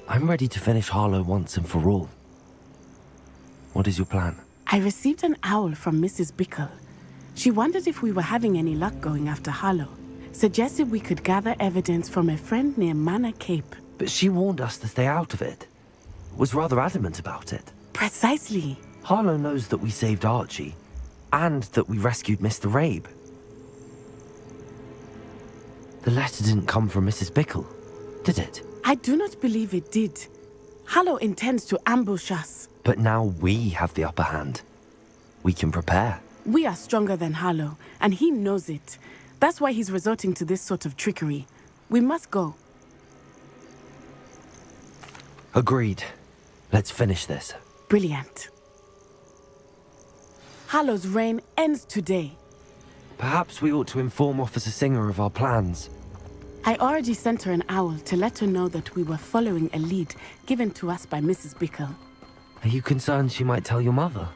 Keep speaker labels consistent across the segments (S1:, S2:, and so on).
S1: I'm ready to finish Harlow once and for all. What is your plan?
S2: I received an owl from Mrs. Bickle. She wondered if we were having any luck going after Harlow. Suggested we could gather evidence from a friend near Manor Cape.
S1: But she warned us to stay out of it. Was rather adamant about it.
S2: Precisely.
S1: Harlow knows that we saved Archie, and that we rescued Mr. Rabe. The letter didn't come from Mrs. Bickle, did it?
S2: I do not believe it did. Harlow intends to ambush us.
S1: But now we have the upper hand. We can prepare.
S2: We are stronger than Harlow, and he knows it. That's why he's resorting to this sort of trickery. We must go.
S1: Agreed. Let's finish this.
S2: Brilliant. Harlow's reign ends today.
S1: Perhaps we ought to inform Officer Singer of our plans.
S2: I already sent her an owl to let her know that we were following a lead given to us by Mrs. Bickle.
S1: Are you concerned she might tell your mother?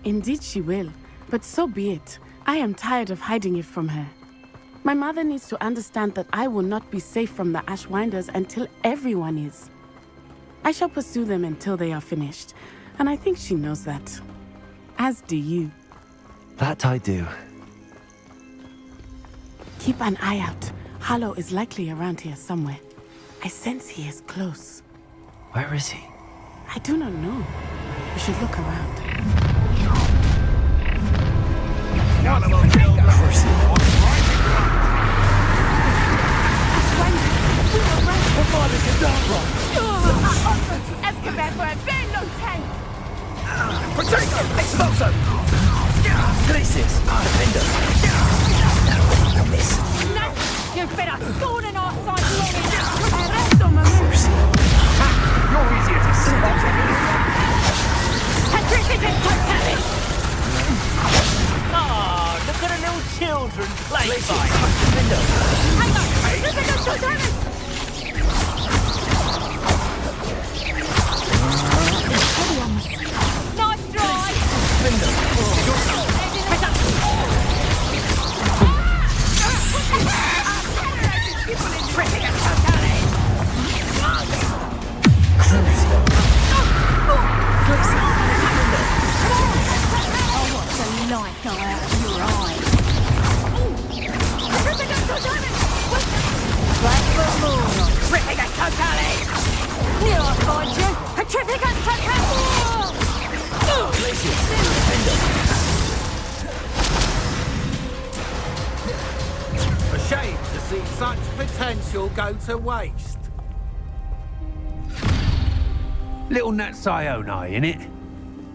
S2: Indeed she will, but so be it. I am tired of hiding it from her. My mother needs to understand that I will not be safe from the Ashwinders until everyone is. I shall pursue them until they are finished, and I think she knows that. As do you.
S1: That I do.
S2: Keep an eye out. Harlow is likely around here somewhere. I sense he is close.
S1: Where is he?
S2: I do not know. We should look around.
S3: Azkaban for a very long time.
S4: Protect him! Expulso! Glacius! Defender! Miss!
S3: No! You've been a thorn in our side long enough!
S4: You're easier to spot!
S3: Patrician totality!
S5: Oh, look at the little children play fight.
S4: Defender!
S3: Hang on! Patrician totality! Nice try!
S4: Defender!
S3: Heads up! Patrician totality! Oh, what's the light go out of your eyes? Patrician totality! Black for more! Patrician totality! Here I find you! Patrician totality!
S4: Glacius! Defender!
S6: A shame to see such potential go to waste.
S7: Little Nat Sione, innit?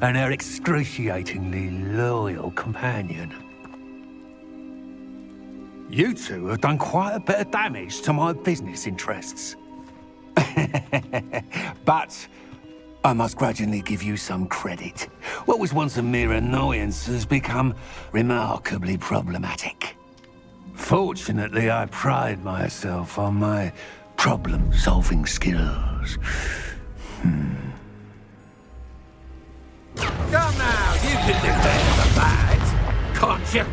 S7: And her excruciatingly loyal companion. You two have done quite a bit of damage to my business interests. But I must grudgingly give you some credit. What was once a mere annoyance has become remarkably problematic. Fortunately, I pride myself on my problem-solving skills.
S6: Come now, you can do better than that, can't you?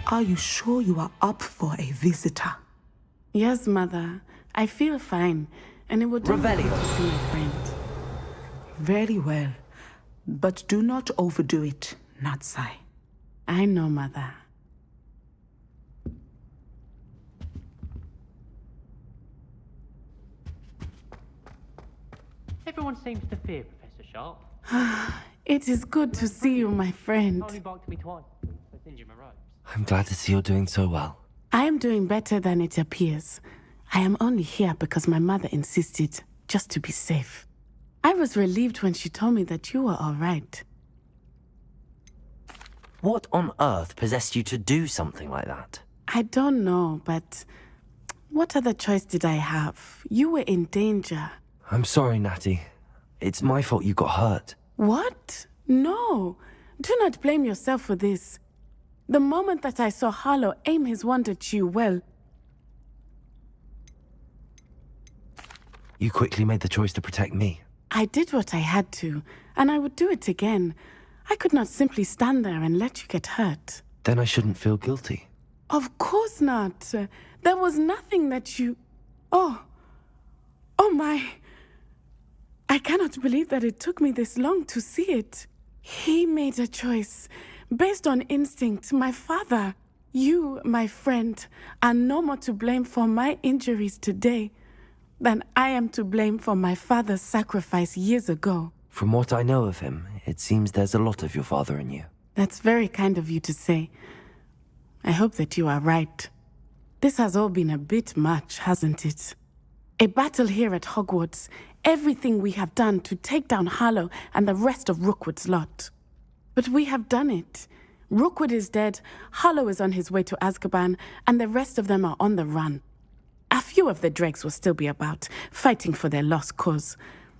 S8: Are you sure you are up for a visitor?
S2: Yes, Mother. I feel fine, and it would do me good
S4: Revelio.
S2: to see my friend.
S8: Very well. But do not overdo it, Natsai.
S2: I know, Mother.
S9: Everyone seems to fear Professor Sharp.
S2: It is good to see you, my friend.
S9: Only barked at me twice for singeing my robes.
S1: I'm glad to see you're doing so well.
S2: I am doing better than it appears. I am only here because my mother insisted, just to be safe. I was relieved when she told me that you were all right.
S5: What on earth possessed you to do something like that?
S2: I don't know, but what other choice did I have? You were in danger.
S1: I'm sorry, Natty. It's my fault you got hurt.
S2: What? No. Do not blame yourself for this. The moment that I saw Harlow aim his wand at you, well,
S1: You quickly made the choice to protect me.
S2: I did what I had to, and I would do it again. I could not simply stand there and let you get hurt.
S1: Then I shouldn't feel guilty.
S2: Of course not. There was nothing that you... Oh my... I cannot believe that it took me this long to see it. He made a choice based on instinct. My father, you, my friend, are no more to blame for my injuries today than I am to blame for my father's sacrifice years ago.
S1: From what I know of him, it seems there's a lot of your father in you.
S2: That's very kind of you to say. I hope that you are right. This has all been a bit much, hasn't it? A battle here at Hogwarts, everything we have done to take down Harlow and the rest of Rookwood's lot. But we have done it. Rookwood is dead, Harlow is on his way to Azkaban, and the rest of them are on the run. A few of the dregs will still be about, fighting for their lost cause.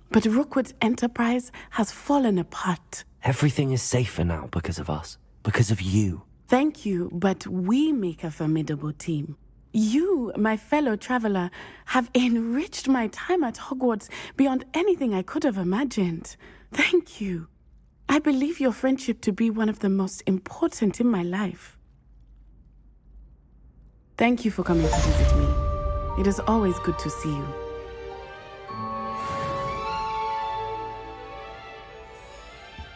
S2: But Rookwood's enterprise has fallen apart.
S1: Everything is safer now because of us. Because of you.
S2: Thank you, but we make a formidable team. You, my fellow traveler, have enriched my time at Hogwarts beyond anything I could have imagined. Thank you. I believe your friendship to be one of the most important in my life. Thank you for coming to visit me. It is always good to see you.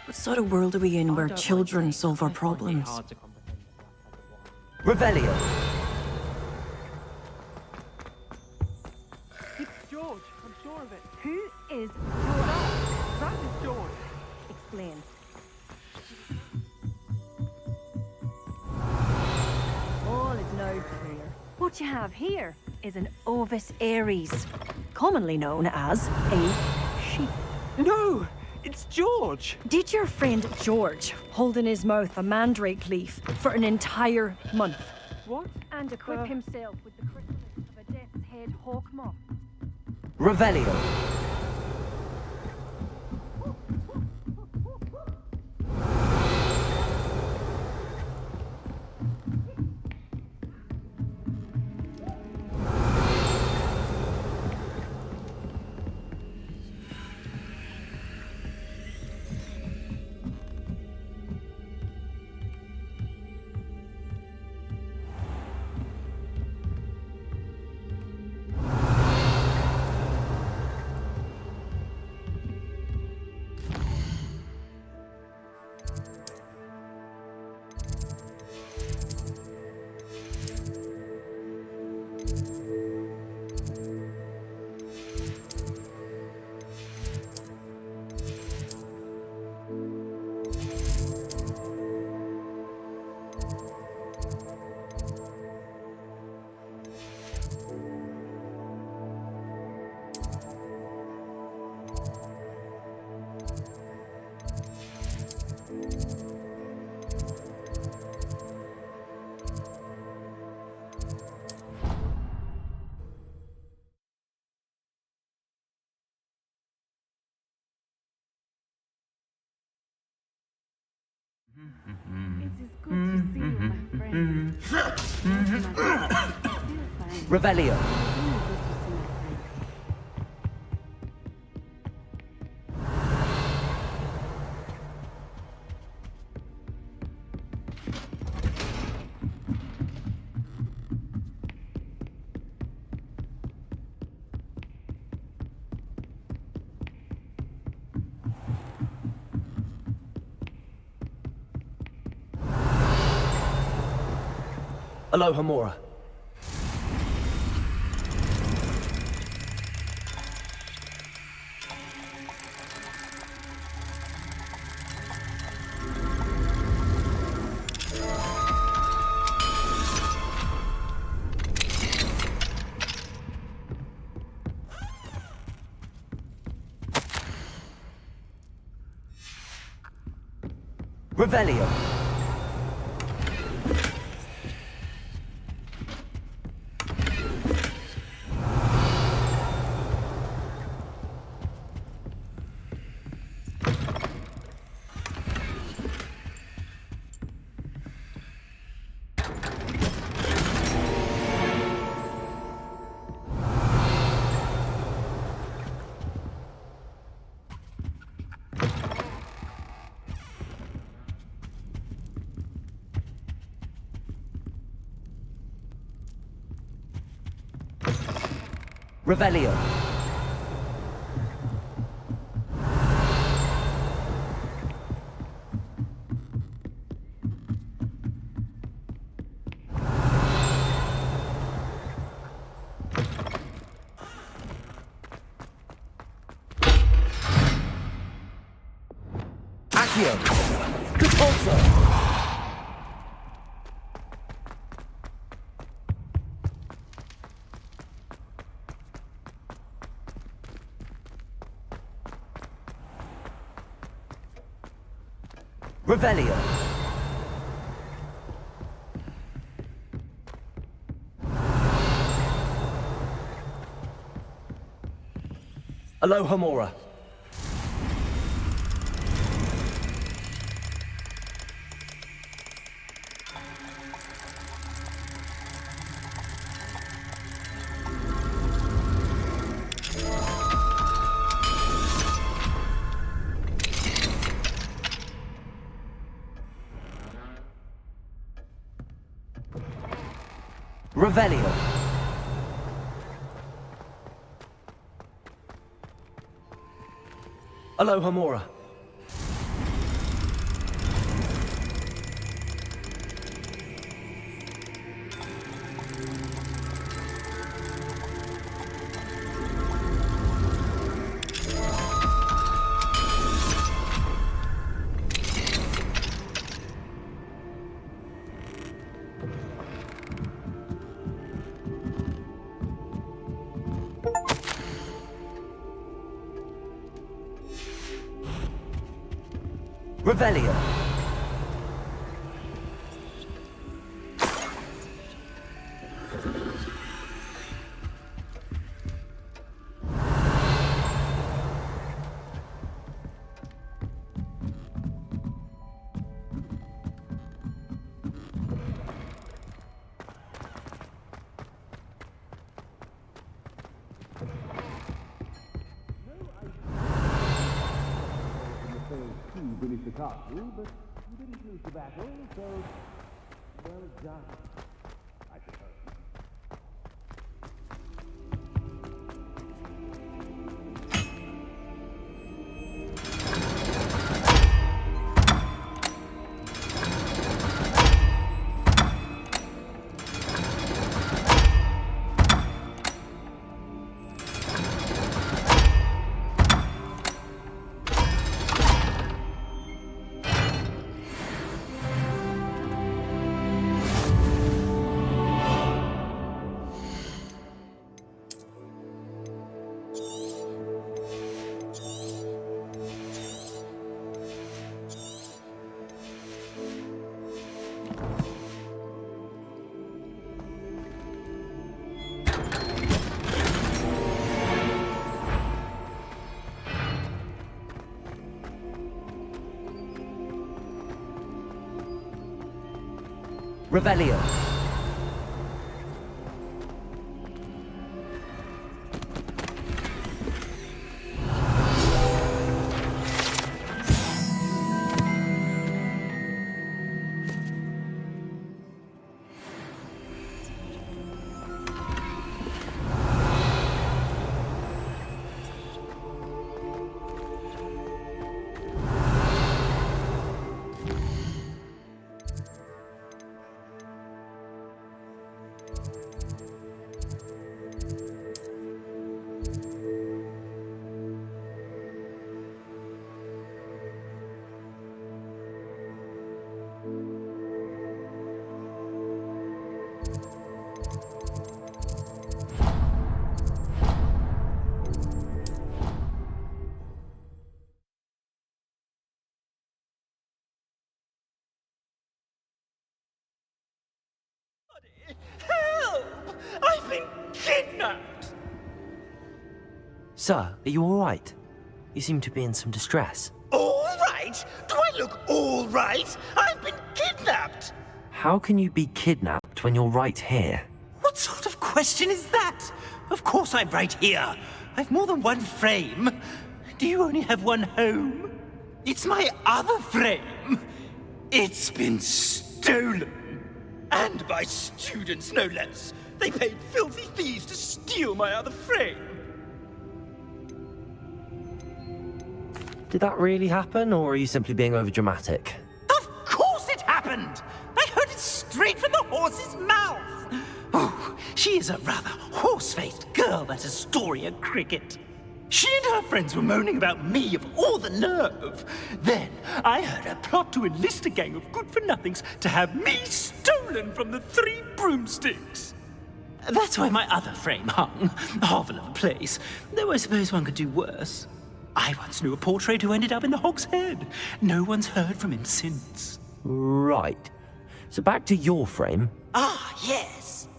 S3: What sort of world are we in where children solve our problems?
S5: Revelio.
S9: It's George, I'm sure of it.
S3: Who is George?
S9: That is George.
S3: Explain. All is now clear. What you have here is an Ovis Aries, commonly known as a sheep.
S9: No! It's George!
S3: Did your friend George hold in his mouth a mandrake leaf for an entire month?
S9: What?
S3: And equip himself with the chrysalis of a death's head hawk moth?
S5: Revelio.
S2: It is good to see you, my friend.
S5: Revelio.
S4: Aloha Mora. Revelio. Revelio. Accio. Repulsor. Revelio. Aloha Mora. Revelio. Aloha Mora. Revelio.
S10: Finished the castle, but you didn't lose the battle, so well done, I suppose.
S4: Revelio.
S5: Sir, are you all right? You seem to be in some distress.
S11: All right? Do I look all right? I've been kidnapped!
S5: How can you be kidnapped when you're right here?
S11: What sort of question is that? Of course I'm right here. I've more than one frame. Do you only have one home? It's my other frame. It's been stolen. And by students, no less. They paid filthy thieves to steal my other frame.
S5: Did that really happen, or are you simply being overdramatic?
S11: Of course it happened! I heard it straight from the horse's mouth! Oh, she is a rather horse-faced girl, that Astoria Cricket. She and her friends were moaning about me of all the nerve. Then I heard her plot to enlist a gang of good-for-nothings to have me stolen from the Three Broomsticks. That's why my other frame hung. Hovel of a place, though I suppose one could do worse. I once knew a portrait who ended up in the Hog's Head. No one's heard from him since.
S5: Right. So back to your frame.
S11: Ah, yes.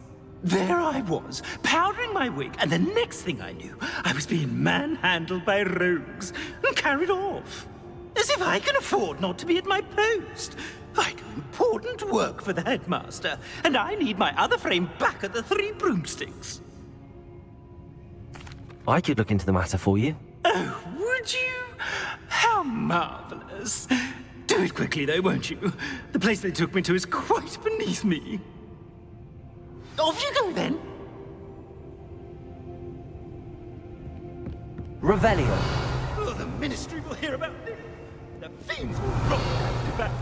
S11: There I was, powdering my wig, and the next thing I knew, I was being manhandled by rogues and carried off. As if I can afford not to be at my post. I do important work for the headmaster, and I need my other frame back at the Three Broomsticks.
S5: I could look into the matter for you.
S11: Oh, would you? How marvelous. Do it quickly, though, won't you? The place they took me to is quite beneath me. Off you go, then.
S5: Revelio.
S11: Oh, the Ministry will hear about this. The fiends will rock back to back.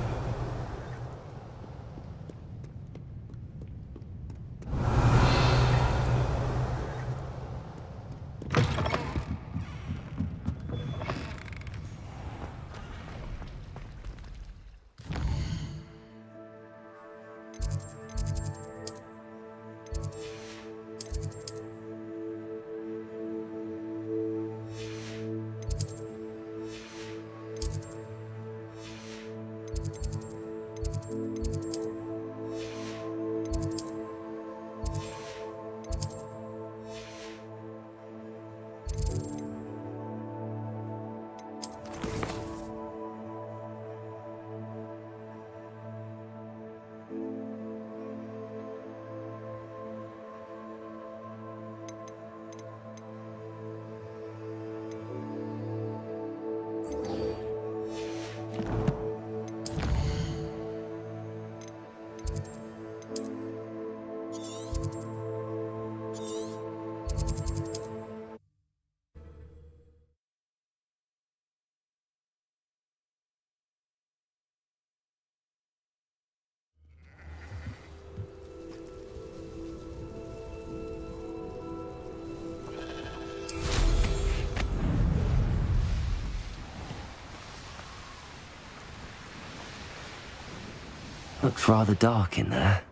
S5: Looks rather dark in there.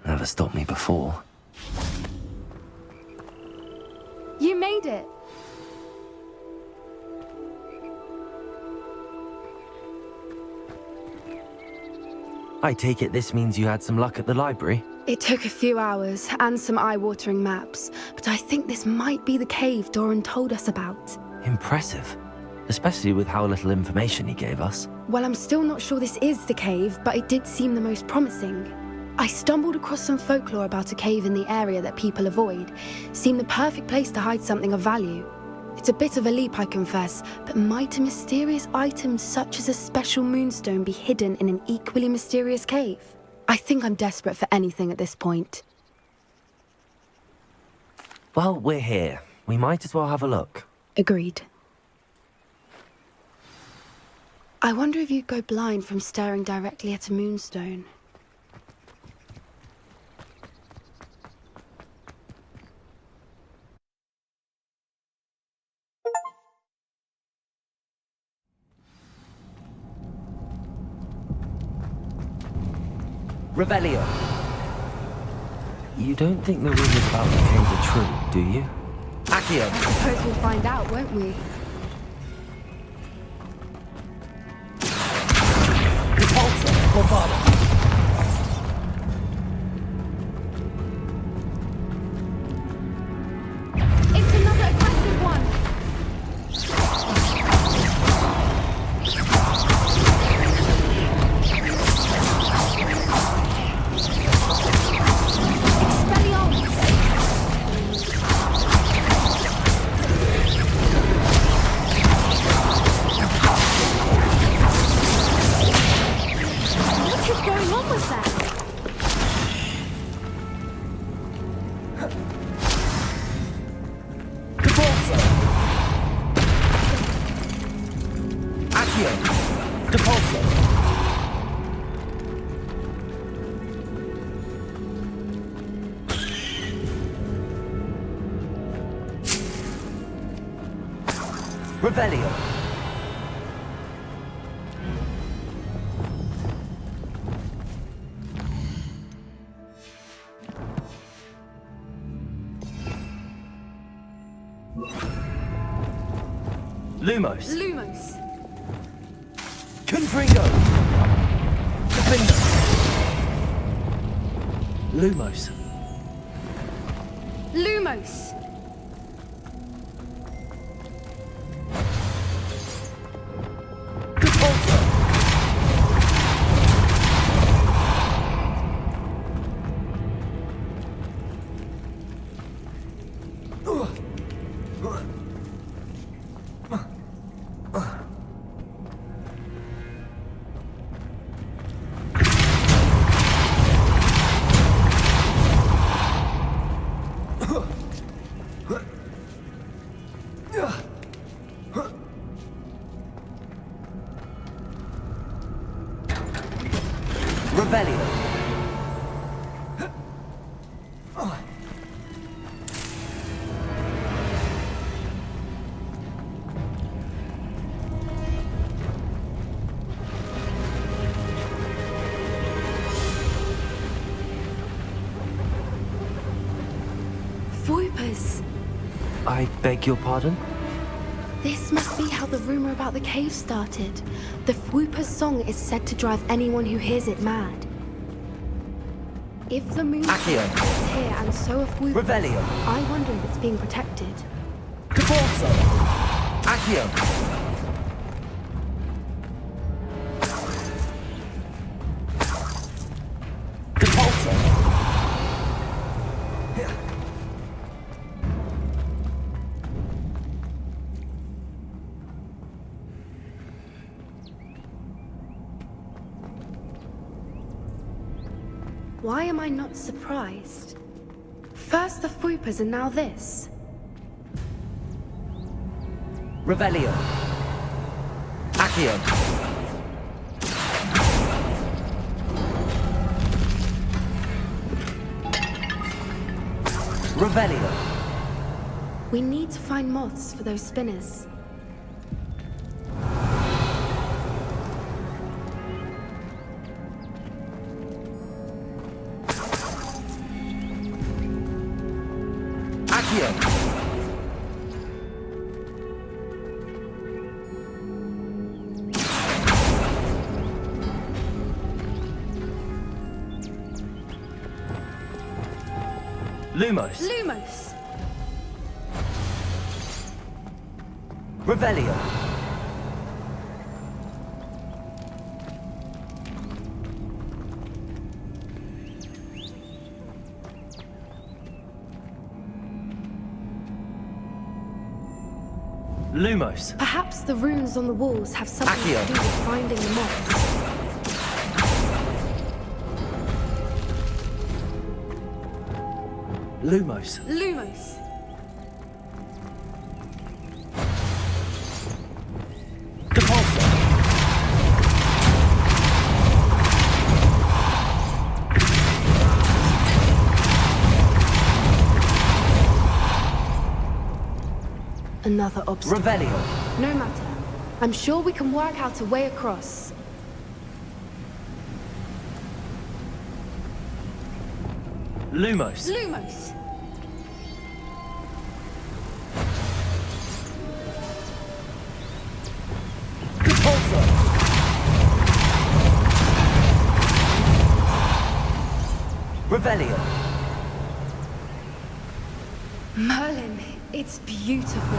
S5: Never stopped me before.
S12: You made it!
S5: I take it this means you had some luck at the library?
S12: It took a few hours and some eye-watering maps, but I think this might be the cave Doran told us about.
S5: Impressive. Especially with how little information he gave us.
S12: Well, I'm still not sure this is the cave, but it did seem the most promising. I stumbled across some folklore about a cave in the area that people avoid. Seemed the perfect place to hide something of value. It's a bit of a leap, I confess, but might a mysterious item such as a special moonstone be hidden in an equally mysterious cave? I think I'm desperate for anything at this point.
S5: Well, we're here. We might as well have a look.
S12: Agreed. I wonder if you'd go blind from staring directly at a moonstone.
S5: Revelio. You don't think the rumors about the cave are true, do you? Accio.
S12: I suppose we'll find out, won't we? It's another aggressive one!
S4: Depulso! Accio! Depulso! Revelio! Lumos!
S12: Lumos.
S4: Confringo! Confringo! Lumos!
S12: Lumos.
S4: Depulso! Revelio!
S12: Voipers.
S1: I beg your pardon?
S12: This must be how the rumor about the cave started. The Fwooper's song is said to drive anyone who hears it mad. If the moon
S4: Accio!
S12: is here and so are Fwoopers,
S4: Revelio!
S12: I wonder if it's being protected.
S4: Depulso! Accio! Depulso!
S12: Why am I not surprised? First the Fwoopers and now this.
S4: Revelio! Accio! Revelio!
S12: We need to find moths for those spinners.
S4: Accio! Lumos!
S12: Lumos!
S4: Revelio! Lumos!
S12: Perhaps the runes on the walls have something
S4: Accio.
S12: to do with finding the moths.
S4: Lumos!
S12: Lumos!
S4: Depulso!
S12: Another obstacle.
S4: Revelio!
S12: No matter. I'm sure we can work out a way across.
S4: Lumos!
S12: Lumos!
S4: Depulso! Revelio!
S12: Merlin, it's beautiful.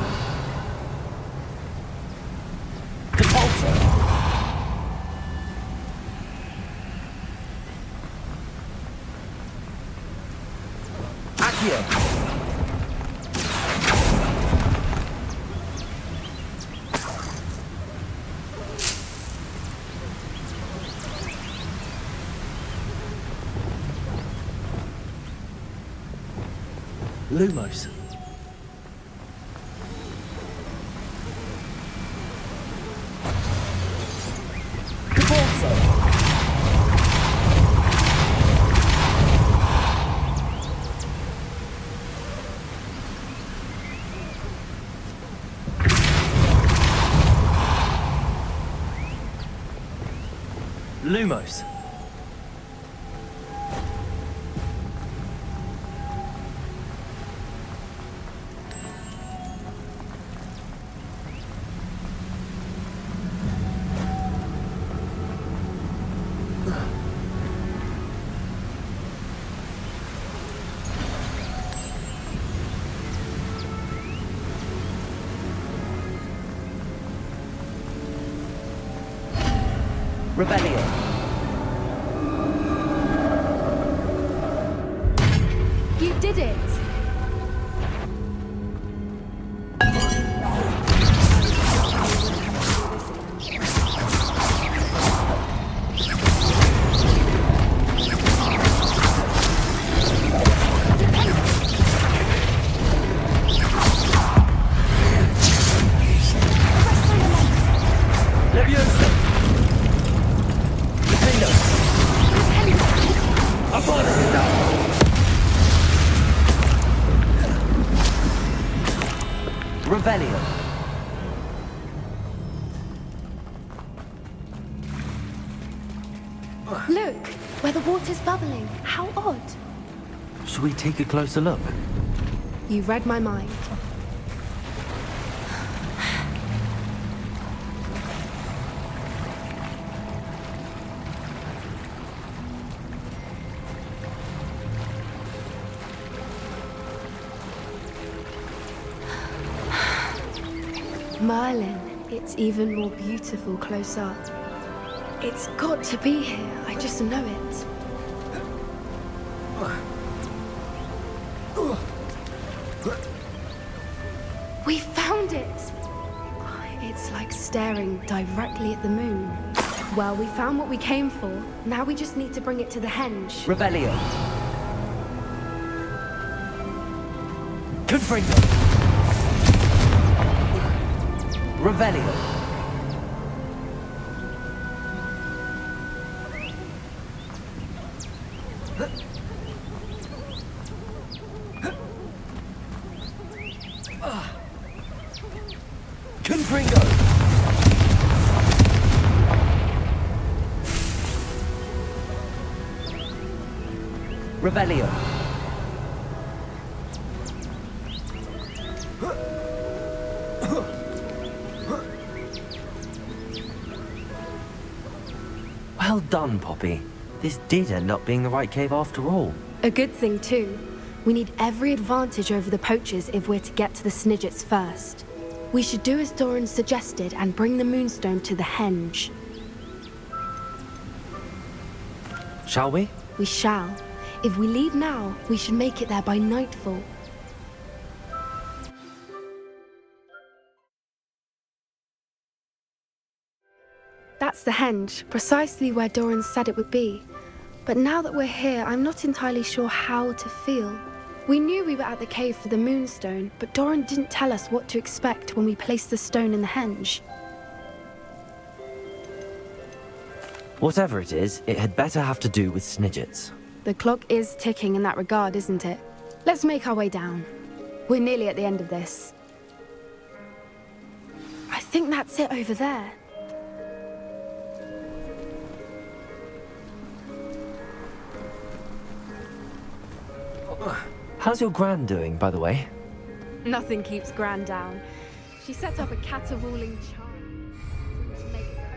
S4: Depulso! Accio! Lumos. Lumos. Revelio.
S12: You did it!
S4: Leviosa. Nintendo. Abandoned. Revelio.
S12: Look, where the water's bubbling. How odd.
S1: Should we take a closer look?
S12: You read my mind. Merlin, it's even more beautiful close up. It's got to be here, I just know it. We found it! It's like staring directly at the moon. Well, we found what we came for. Now we just need to bring it to the henge.
S4: Revelio. Confringo. Revelio. Confringo. Revelio.
S1: Well done, Poppy. This did end up being the right cave after all.
S12: A good thing, too. We need every advantage over the poachers if we're to get to the Snidgets first. We should do as Doran suggested and bring the Moonstone to the henge.
S1: Shall we?
S12: We shall. If we leave now, we should make it there by nightfall. That's the henge, precisely where Doran said it would be. But now that we're here, I'm not entirely sure how to feel. We knew we were at the cave for the Moonstone, but Doran didn't tell us what to expect when we placed the stone in the henge.
S1: Whatever it is, it had better have to do with Snidgets.
S12: The clock is ticking in that regard, isn't it? Let's make our way down. We're nearly at the end of this. I think that's it over there.
S1: How's your Gran doing, by the way?
S12: Nothing keeps Gran down. She set up a caterwauling charm to make a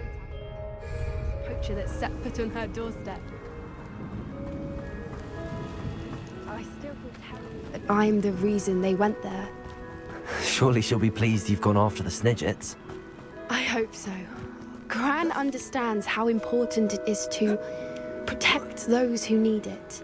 S12: contact poacher that set foot on her doorstep. I still feel terrible that I'm the reason they went there.
S1: Surely she'll be pleased you've gone after the Snidgets.
S12: I hope so. Gran understands how important it is to protect those who need it.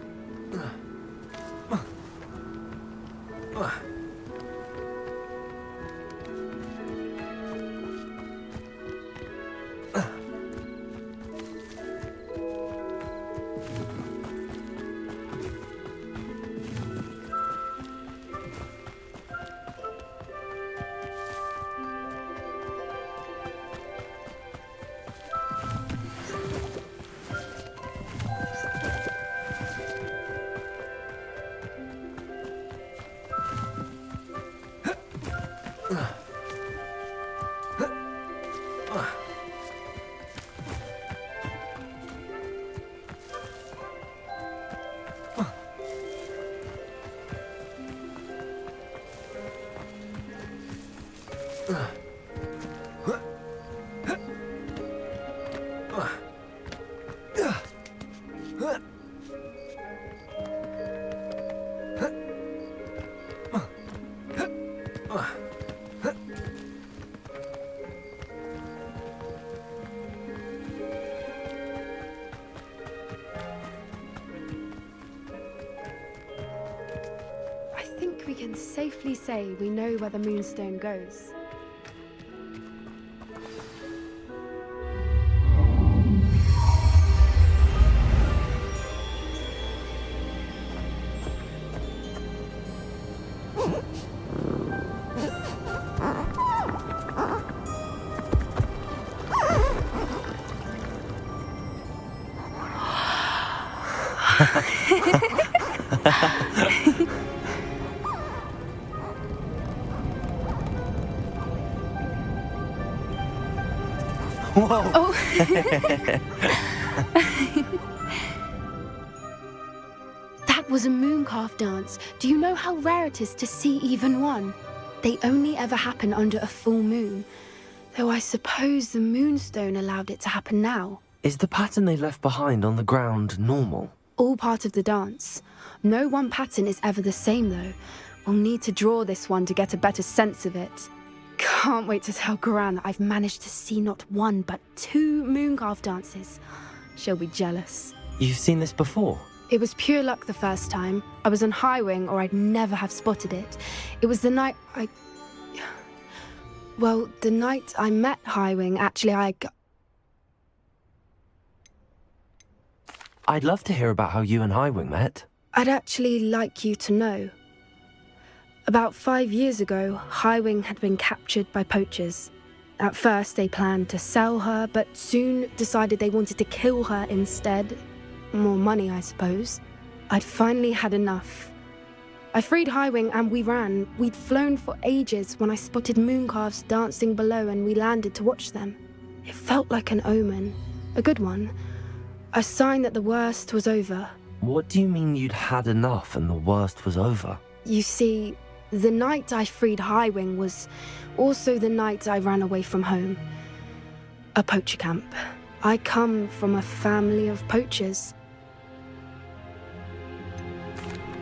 S12: I think we can safely say we know where the Moonstone goes.
S1: Whoa!
S12: Oh. That was a mooncalf dance. Do you know how rare it is to see even one? They only ever happen under a full moon. Though I suppose the Moonstone allowed it to happen now.
S1: Is the pattern they left behind on the ground normal?
S12: All part of the dance. No one pattern is ever the same, though. We'll need to draw this one to get a better sense of it. Can't wait to tell Gran that I've managed to see not one, but 2 mooncalf dances. She'll be jealous.
S1: You've seen this before?
S12: It was pure luck the first time. I was on Highwing, or I'd never have spotted it. It was the night Well, the night I met Highwing, actually,
S1: I'd love to hear about how you and Highwing met.
S12: I'd actually like you to know. About 5 years ago, Highwing had been captured by poachers. At first, they planned to sell her, but soon decided they wanted to kill her instead. More money, I suppose. I'd finally had enough. I freed Highwing and we ran. We'd flown for ages when I spotted mooncalves dancing below and we landed to watch them. It felt like an omen. A good one. A sign that the worst was over.
S1: What do you mean you'd had enough and the worst was over?
S12: You see, the night I freed Highwing was also the night I ran away from home. A poacher camp. I come from a family of poachers.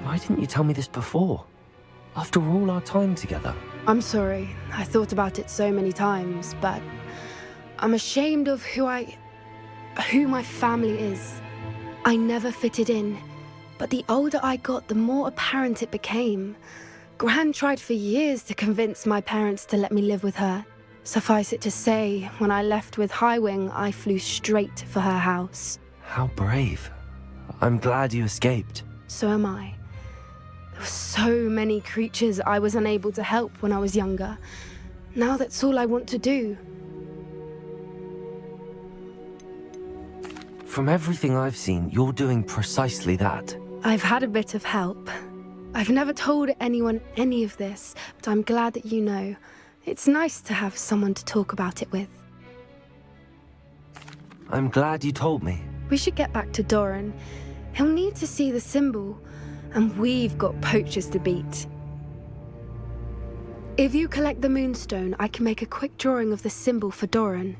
S1: Why didn't you tell me this before? After all our time together.
S12: I'm sorry. I thought about it so many times, but I'm ashamed of who my family is. I never fitted in, but the older I got, the more apparent it became. Gran tried for years to convince my parents to let me live with her. Suffice it to say, when I left with Highwing, I flew straight for her house.
S1: How brave. I'm glad you escaped.
S12: So am I. There were so many creatures I was unable to help when I was younger. Now that's all I want to do.
S1: From everything I've seen, you're doing precisely that.
S12: I've had a bit of help. I've never told anyone any of this, but I'm glad that you know. It's nice to have someone to talk about it with.
S1: I'm glad you told me.
S12: We should get back to Doran. He'll need to see the symbol, and we've got poachers to beat. If you collect the Moonstone, I can make a quick drawing of the symbol for Doran.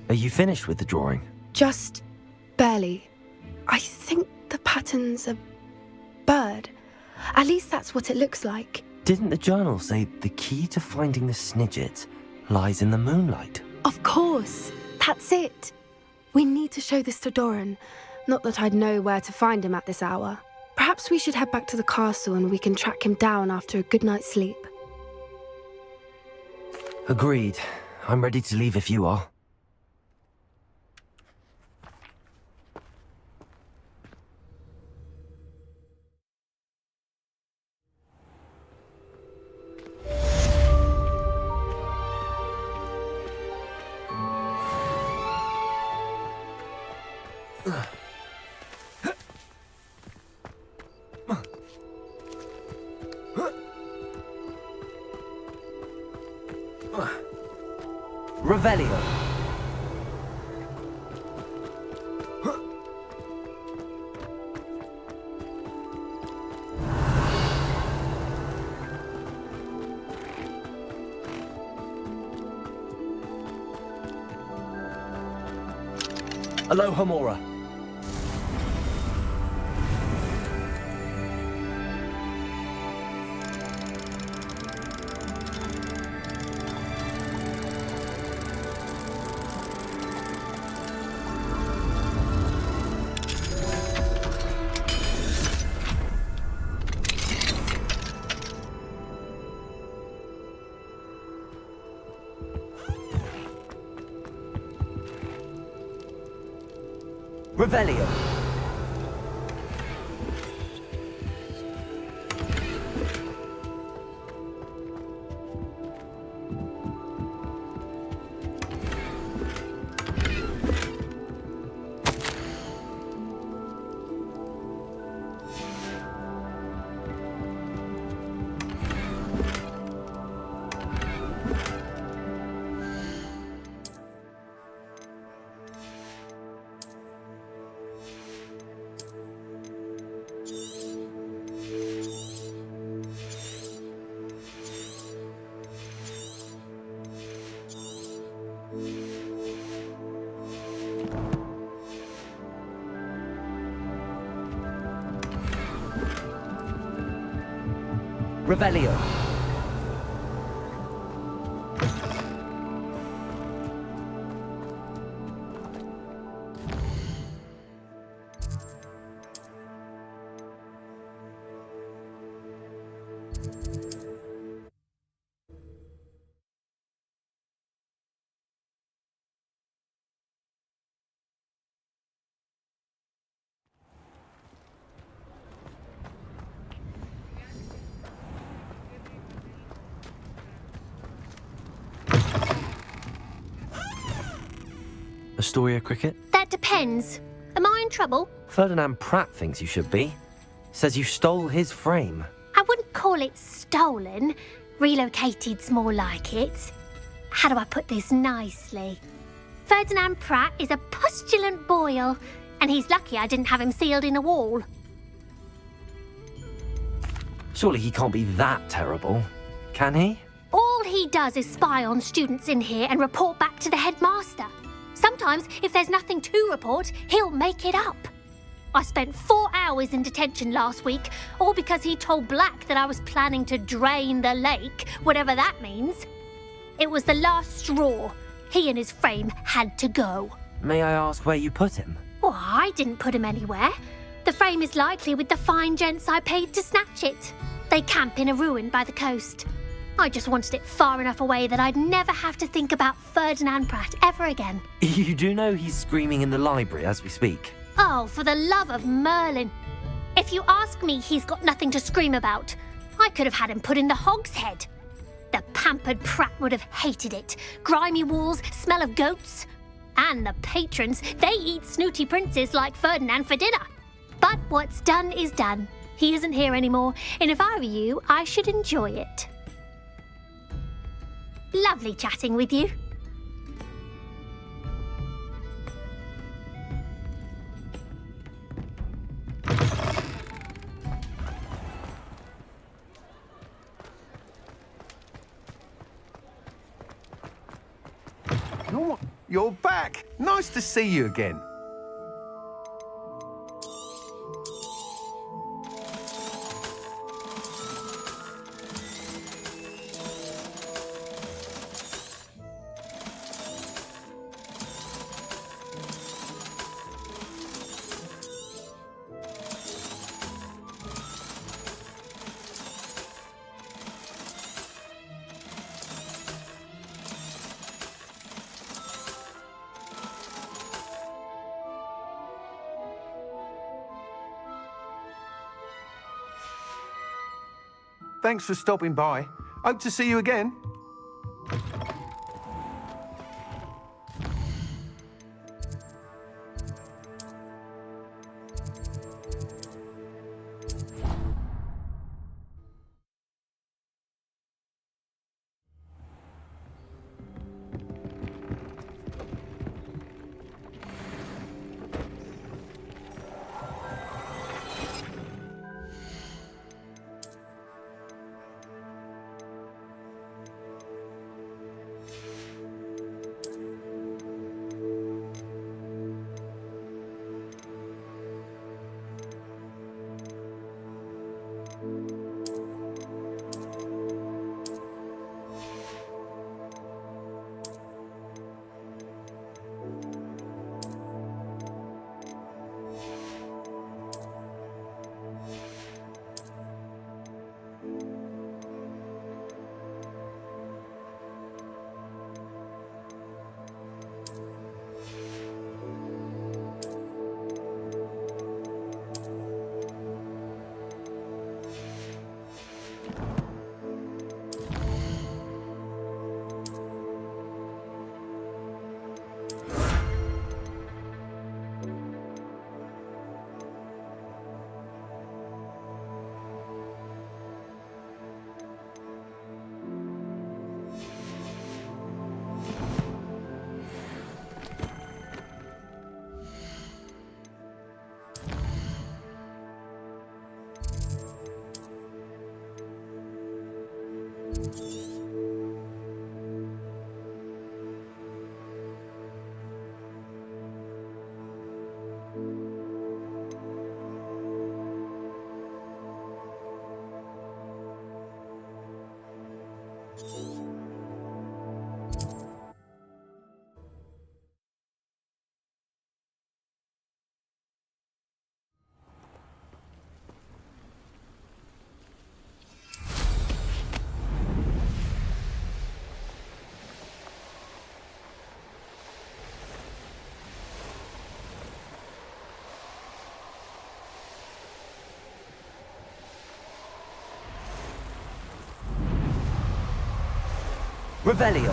S1: Are you finished with the drawing?
S12: Just barely. I think the pattern's a bird. At least that's what it looks like.
S1: Didn't the journal say the key to finding the Snidget lies in the moonlight?
S12: Of course. That's it. We need to show this to Doran. Not that I'd know where to find him at this hour. Perhaps we should head back to the castle and we can track him down after a good night's sleep.
S1: Agreed. I'm ready to leave if you are.
S4: Revelio.
S5: Aloha Mora.
S4: Revelio. Revelio.
S5: Astoria Cricket?
S13: That depends. Am I in trouble?
S5: Ferdinand Pratt thinks you should be. Says you stole his frame.
S13: I wouldn't call it stolen. Relocated's more like it. How do I put this nicely? Ferdinand Pratt is a pustulant boil, and he's lucky I didn't have him sealed in a wall.
S5: Surely he can't be that terrible, can he?
S13: All he does is spy on students in here and report back to the headmaster. Sometimes, if there's nothing to report, he'll make it up. I spent 4 hours in detention last week, all because he told Black that I was planning to drain the lake, whatever that means. It was the last straw. He and his frame had to go.
S5: May I ask where you put him?
S13: Well, I didn't put him anywhere. The frame is likely with the fine gents I paid to snatch it. They camp in a ruin by the coast. I just wanted it far enough away that I'd never have to think about Ferdinand Pratt ever again.
S5: You do know he's screaming in the library as we speak.
S13: Oh, for the love of Merlin. If you ask me, he's got nothing to scream about. I could have had him put in the hogshead. The pampered Pratt would have hated it. Grimy walls, smell of goats. And the patrons, they eat snooty princes like Ferdinand for dinner. But what's done is done. He isn't here anymore, and if I were you, I should enjoy it. Lovely chatting with you.
S14: You're back. Nice to see you again. Thanks for stopping by. Hope to see you again.
S4: Revelio.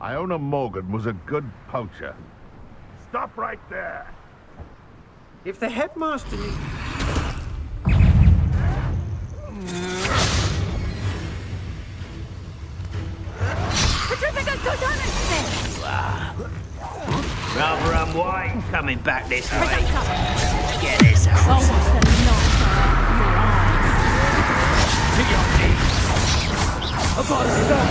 S10: Iona Morgan was a good poacher. Stop right there!
S6: If the headmaster needs...
S11: Rather unwise coming back this way. Get this out. To your knees. What have you done?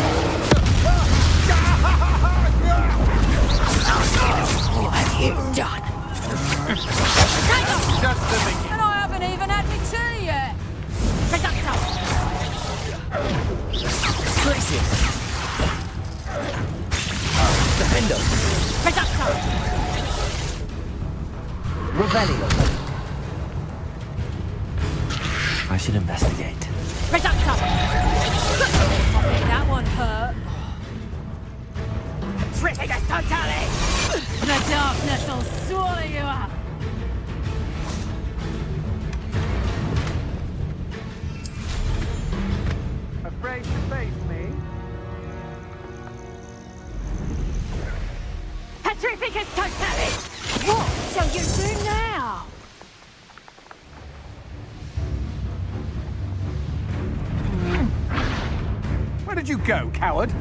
S6: Just the beginning.
S3: And I haven't even had my tea yet.
S4: Defendo. Revelio.
S1: I should investigate.
S3: That one hurt. Triffigus totale! The darkness will swallow you up!
S9: Afraid to face me?
S3: Petrificus totale! What shall you do now?
S6: Where did you go, coward?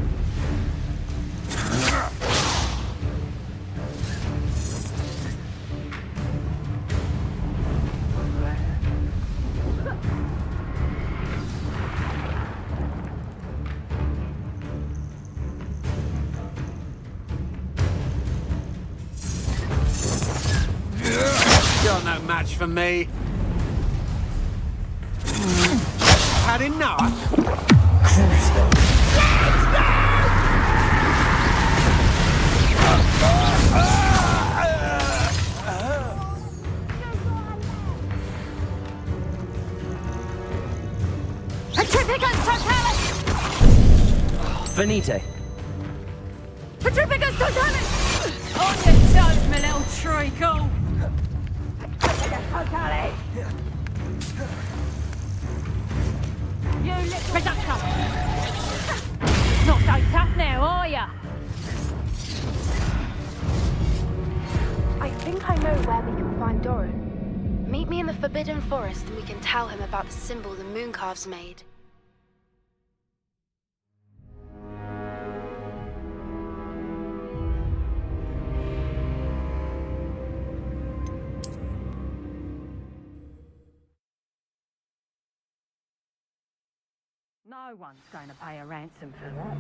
S6: You're no match for me. Had enough?
S3: Petrificus totale!
S4: Venite.
S3: Petrificus totale! On your toes, my little treacle! Petrificus totale! You little... Reductor! Not so tough now, are ya?
S12: I think I know where we can find Doran. Meet me in the Forbidden Forest and we can tell him about the symbol the Mooncalves made.
S3: No one's going to pay a ransom for that.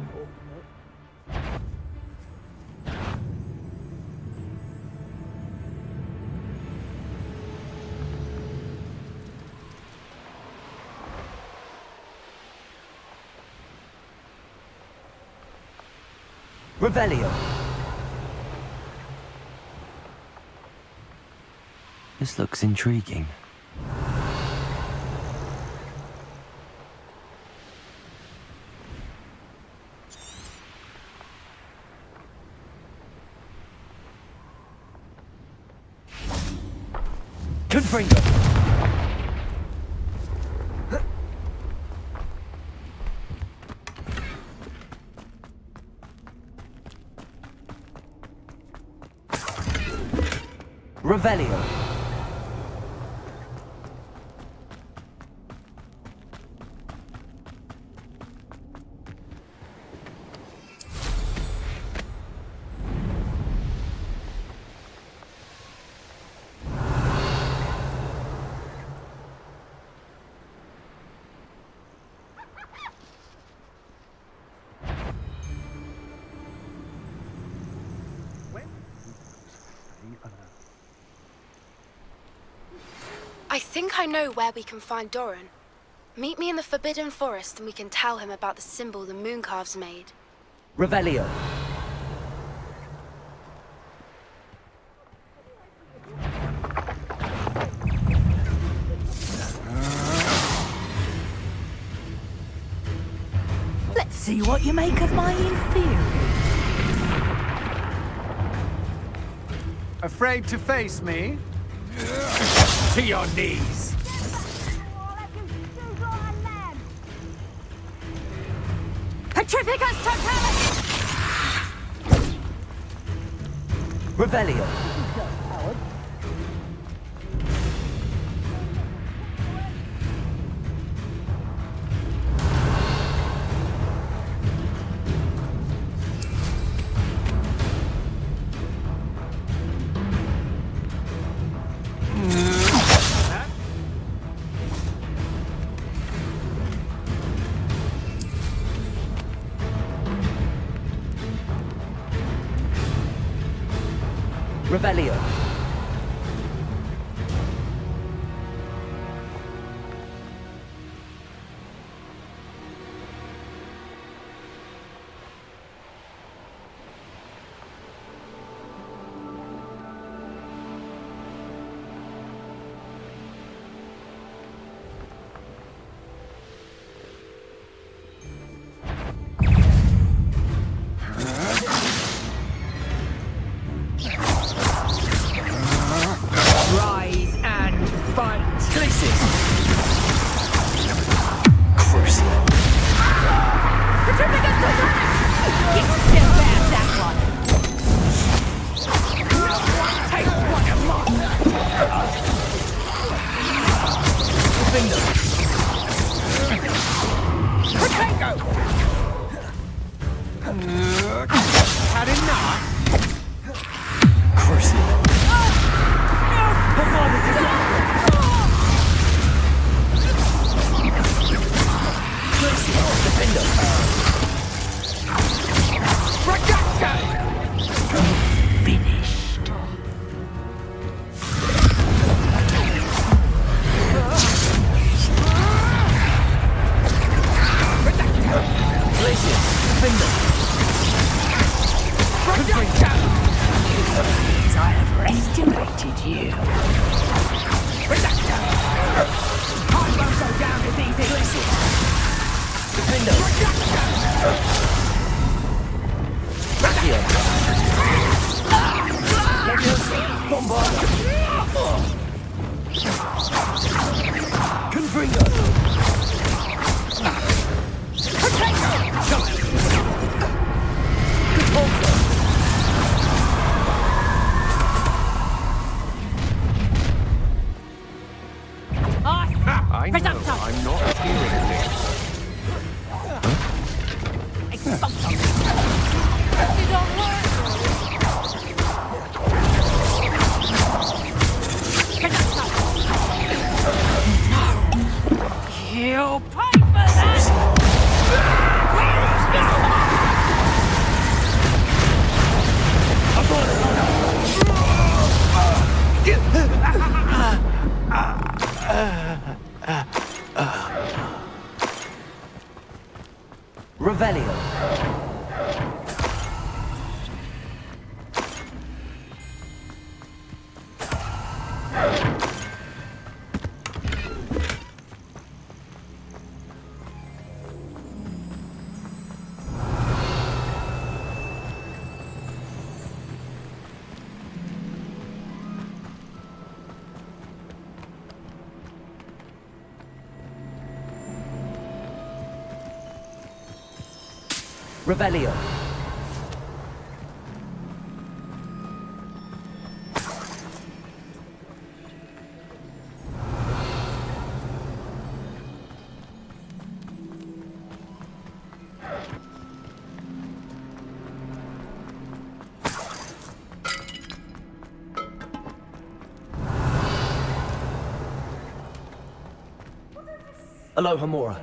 S5: Revelio.
S1: This looks intriguing.
S5: Confringo. Revelio.
S12: I think I know where we can find Doran. Meet me in the Forbidden Forest and we can tell him about the symbol the Mooncalves made.
S5: Revelio.
S11: Let's see what you make of my inferior.
S9: Afraid to face me? To your knees!
S3: Petrificus totalis!
S5: Revelio. Revelio.
S11: Rise and fight!
S5: Glacius! Crucial!
S11: Petrificus totalis! You can still bear that one! Take one of mine! Potato!
S9: Had enough?
S5: Crucial!
S11: Finished.
S5: Glacius! Defender!
S11: I have estimated you. I won't go down as easy.
S5: Defender! Accio! Bombarda! Confringo! Compulso!
S14: I know, I'm not hearing this.
S11: You'll pay for that!
S5: Revelio. Revelio. Aloha Mora.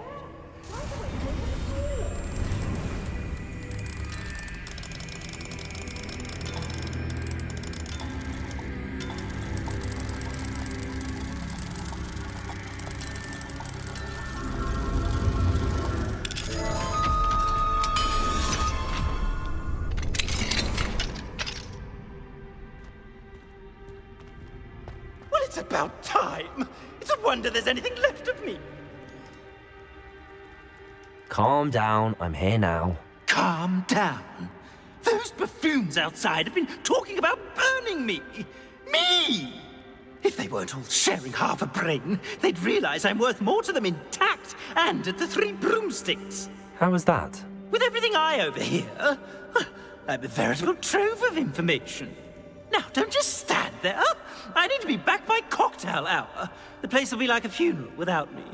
S11: Well, it's about time. It's a wonder there's anything left of me.
S5: Calm down, I'm here now.
S11: Calm down. Those buffoons outside have been talking about burning me. Me! If they weren't all sharing half a brain, they'd realize I'm worth more to them intact and at the Three Broomsticks.
S5: How was that?
S11: With everything I overhear, I'm a veritable trove of information. Now, don't just stand there. I need to be back by cocktail hour. The place will be like a funeral without me.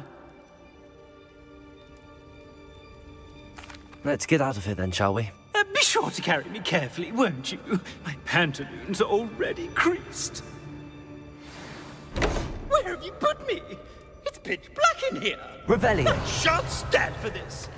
S5: Let's get out of here then, shall we?
S11: Be sure to carry me carefully, won't you? My pantaloons are already creased. Where have you put me? It's pitch black in here.
S5: Revelio.
S11: I shan't stand for this.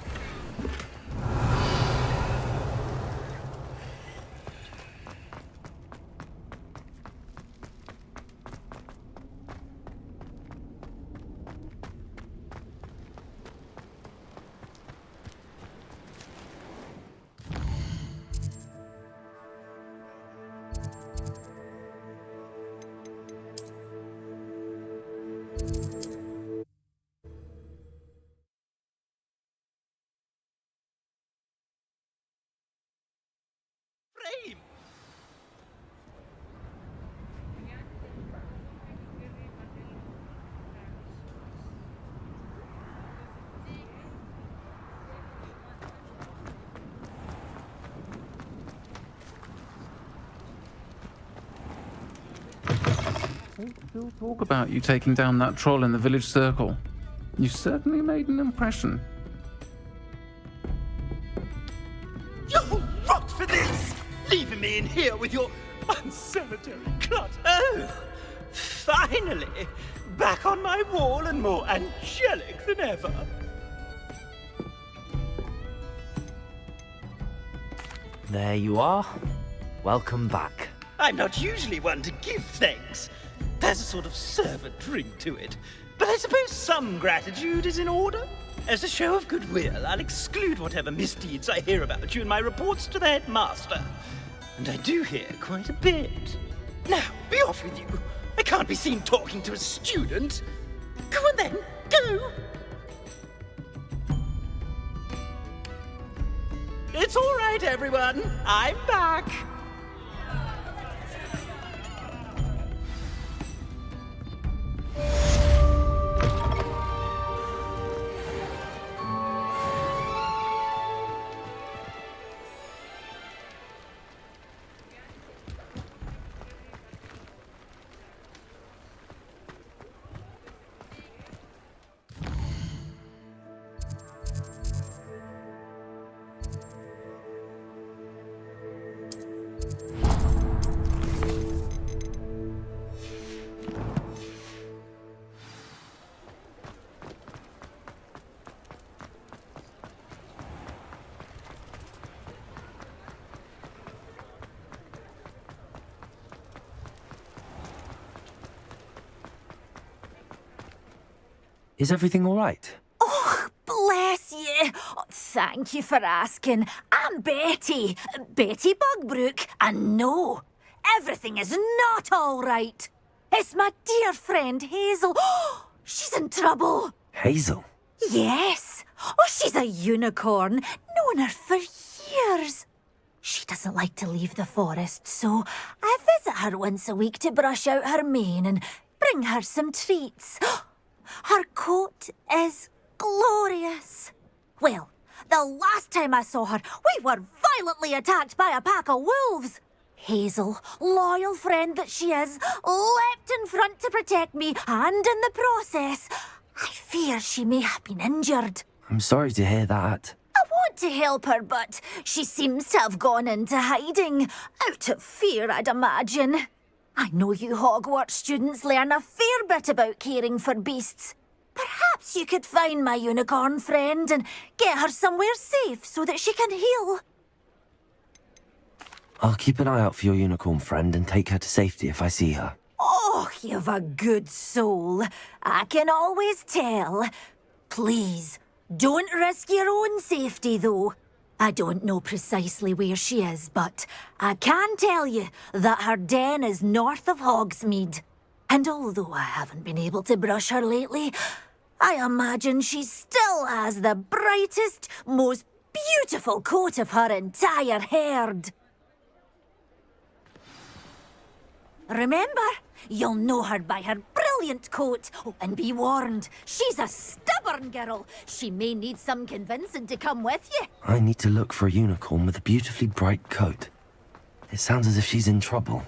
S15: Still talk about you taking down that troll in the village circle. You certainly made an impression.
S11: You'll rot for this! Leaving me in here with your unsanitary clutter. Oh, finally! Back on my wall and more angelic than ever.
S5: There you are. Welcome back.
S11: I'm not usually one to give thanks. There's a sort of servant ring to it. But I suppose some gratitude is in order. As a show of goodwill, I'll exclude whatever misdeeds I hear about you in my reports to the headmaster. And I do hear quite a bit. Now, be off with you. I can't be seen talking to a student. Go on then, go! It's all right, everyone. I'm back.
S1: Is everything all right?
S16: Oh, bless you. Oh, thank you for asking. I'm Betty. Betty Bugbrook. And no, everything is not all right. It's my dear friend Hazel. She's in trouble.
S1: Hazel?
S16: Yes. Oh, she's a unicorn. Known her for years. She doesn't like to leave the forest, so I visit her once a week to brush out her mane and bring her some treats. Her coat is glorious. Well, the last time I saw her, we were violently attacked by a pack of wolves. Hazel, loyal friend that she is, leapt in front to protect me, and in the process, I fear she may have been injured.
S1: I'm sorry to hear that.
S16: I want to help her, but she seems to have gone into hiding. Out of fear, I'd imagine. I know you Hogwarts students learn a fair bit about caring for beasts. Perhaps you could find my unicorn friend and get her somewhere safe so that she can heal.
S1: I'll keep an eye out for your unicorn friend and take her to safety if I see her.
S16: Oh, you've a good soul. I can always tell. Please, don't risk your own safety, though. I don't know precisely where she is, but I can tell you that her den is north of Hogsmeade. And although I haven't been able to brush her lately, I imagine she still has the brightest, most beautiful coat of her entire herd. Remember, you'll know her by her brilliant coat. Oh, and be warned, she's a stubborn girl. She may need some convincing to come with you.
S1: I need to look for a unicorn with a beautifully bright coat. It sounds as if she's in trouble.